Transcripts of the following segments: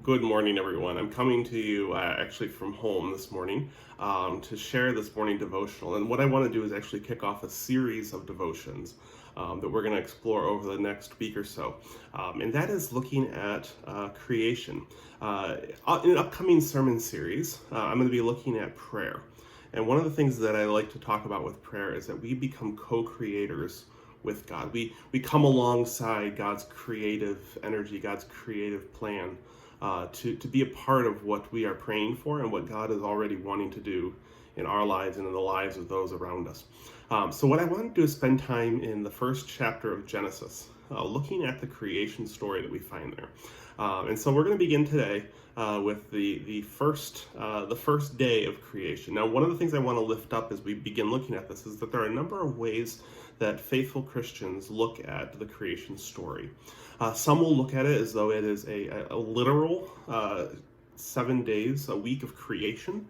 Good morning, everyone. I'm coming to you actually from home this morning to share this morning devotional. And what I want to do is actually kick off a series of devotions that we're going to explore over the next week or so. And that is looking at creation. In an upcoming sermon series, I'm going to be looking at prayer. And one of the things that I like to talk about with prayer is that we become co-creators with God. We come alongside God's creative energy, God's creative plan, to be a part of what we are praying for and what God is already wanting to do in our lives and in the lives of those around us. So what I want to do is spend time in the first chapter of Genesis, looking at the creation story that we find there. And so we're going to begin today with the first day of creation. Now, one of the things I want to lift up as we begin looking at this is that there are a number of ways that faithful Christians look at the creation story. Some will look at it as though it is a literal 7 days, a week of creation,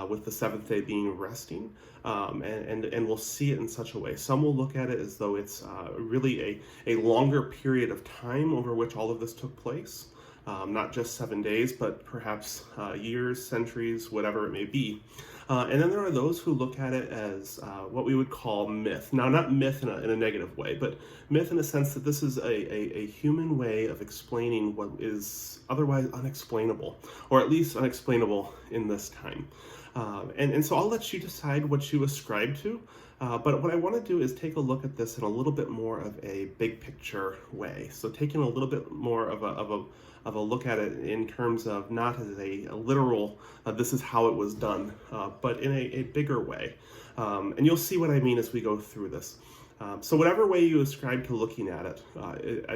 with the seventh day being resting, and we'll see it in such a way. Some will look at it as though it's really a longer period of time over which all of this took place, not just 7 days, but perhaps years, centuries, whatever it may be. And then there are those who look at it as what we would call myth. Now, not myth in a negative way, but myth in the sense that this is a human way of explaining what is otherwise unexplainable, or at least unexplainable in this time. And so I'll let you decide what you ascribe to. But what I want to do is take a look at this in a little bit more of a big picture way. So taking a little bit more of a look at it in terms of not as a literal, this is how it was done, but in a bigger way. And you'll see what I mean as we go through this. So whatever way you ascribe to looking at it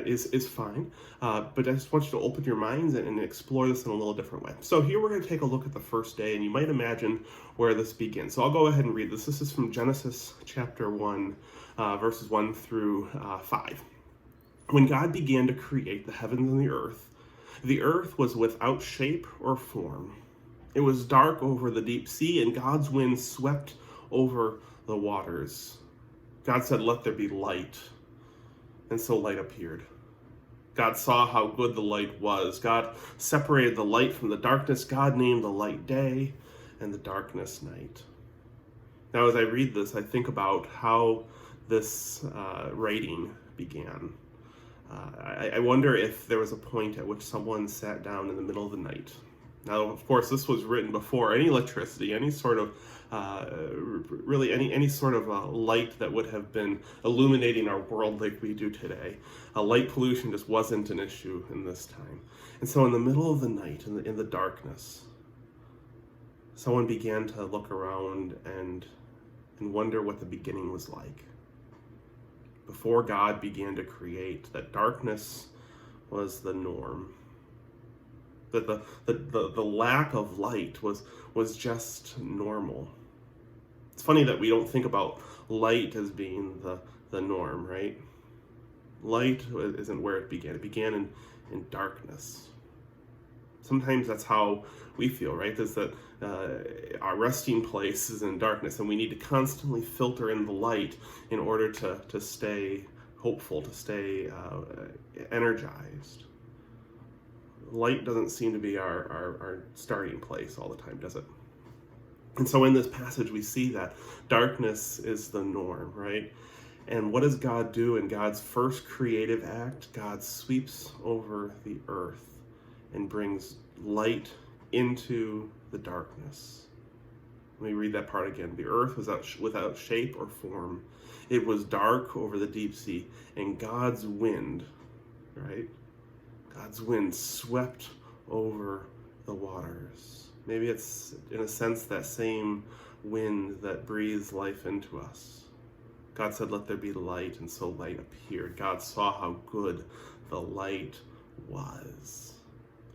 is fine, but I just want you to open your minds and explore this in a little different way. So here we're going to take a look at the first day, and you might imagine where this begins. So I'll go ahead and read this. This is from Genesis chapter 1, verses 1 through 5. When God began to create the heavens and the earth was without shape or form. It was dark over the deep sea, and God's wind swept over the waters. God said, "Let there be light," and so light appeared. God saw how good the light was. God separated the light from the darkness. God named the light day and the darkness night. Now, as I read this, I think about how this writing began. I wonder if there was a point at which someone sat down in the middle of the night. Now, of course, this was written before any electricity, any sort of any sort of light that would have been illuminating our world like we do today. Light pollution just wasn't an issue in this time. And so in the middle of the night, in the darkness, someone began to look around and wonder what the beginning was like. Before God began to create, that darkness was the norm. That the lack of light was just normal. It's funny that we don't think about light as being the norm, right? Light isn't where it began. It began in darkness. Sometimes that's how we feel, right? Is that our resting place is in darkness, and we need to constantly filter in the light in order to stay hopeful, to stay energized. Light doesn't seem to be our starting place all the time, does it? And so in this passage, we see that darkness is the norm, right? And what does God do in God's first creative act? God sweeps over the earth and brings light into the darkness. Let me read that part again. The earth was without shape or form. It was dark over the deep sea, and God's wind, right? God's wind swept over the waters. Maybe it's, in a sense, that same wind that breathes life into us. God said, "Let there be light," and so light appeared. God saw how good the light was.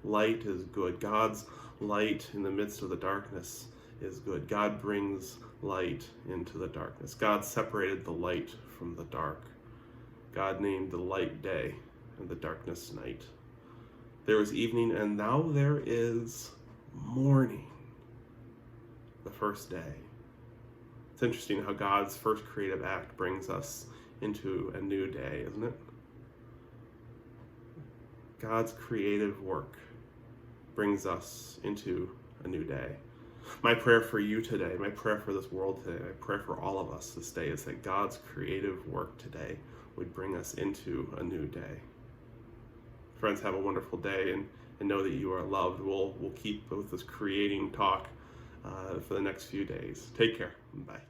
Light is good. God's light in the midst of the darkness is good. God brings light into the darkness. God separated the light from the dark. God named the light day and the darkness night. There was evening, and now there is morning, the first day. It's interesting how God's first creative act brings us into a new day, isn't it? God's creative work brings us into a new day. My prayer for you today, my prayer for this world today, my prayer for all of us this day is that God's creative work today would bring us into a new day. Friends, have a wonderful day, and know that you are loved. We'll keep with this creating talk for the next few days. Take care. Bye.